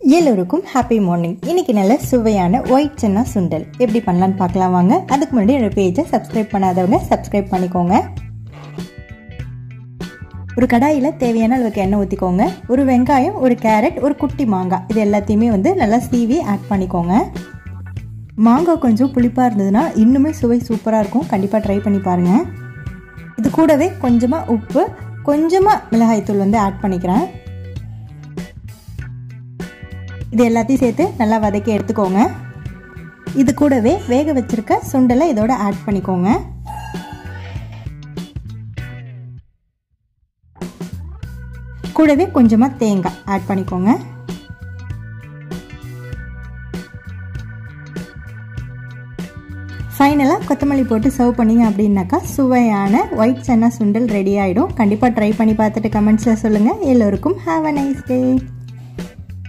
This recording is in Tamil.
எல்லோருக்கும் ஹாப்பி மார்னிங். இன்னைக்கு நல்ல சுவையான ஒயிட் சன்னா சுண்டல் எப்படி பண்ணலான்னு பார்க்கலாம் வாங்க. அதுக்கு முன்னாடி என்னோட பேஜை சப்ஸ்கிரைப் பண்ணாதவங்க சப்ஸ்கிரைப் பண்ணிக்கோங்க. ஒரு கடாயில் தேவையான அளவுக்கு எண்ணெய் ஊற்றிக்கோங்க. ஒரு வெங்காயம், ஒரு கேரட், ஒரு குட்டி மாங்காய் இது எல்லாத்தையுமே நல்லா சீவி ஆட் பண்ணிக்கோங்க. மாங்காய் கொஞ்சம் புளிப்பாக இருந்ததுன்னா இன்னுமே சுவை சூப்பராக இருக்கும். கண்டிப்பாக ட்ரை பண்ணி பாருங்கள். இது கூடவே கொஞ்சமாக உப்பு, கொஞ்சமாக மிளகாய்த்தூள் ஆட் பண்ணிக்கிறேன். இது எல்லாத்தையும் சேர்த்து நல்லா வதக்கி எடுத்துக்கோங்க. இது கூடவே வேக வச்சிருக்க சுண்டலை இதோட ஆட் பண்ணிக்கோங்க. கூடவே கொஞ்சமா தேங்காய் ஆட் பண்ணிக்கோங்க. ஃபைனலாக கொத்தமல்லி போட்டு சர்வ் பண்ணிங்க அப்படின்னாக்கா சுவையான ஒயிட் சன்னா சுண்டல் ரெடி ஆகிடும். கண்டிப்பாக ட்ரை பண்ணி பார்த்துட்டு கமெண்ட்ஸில் சொல்லுங்கள். எல்லோருக்கும் ஹாவ் அ நைஸ் டே.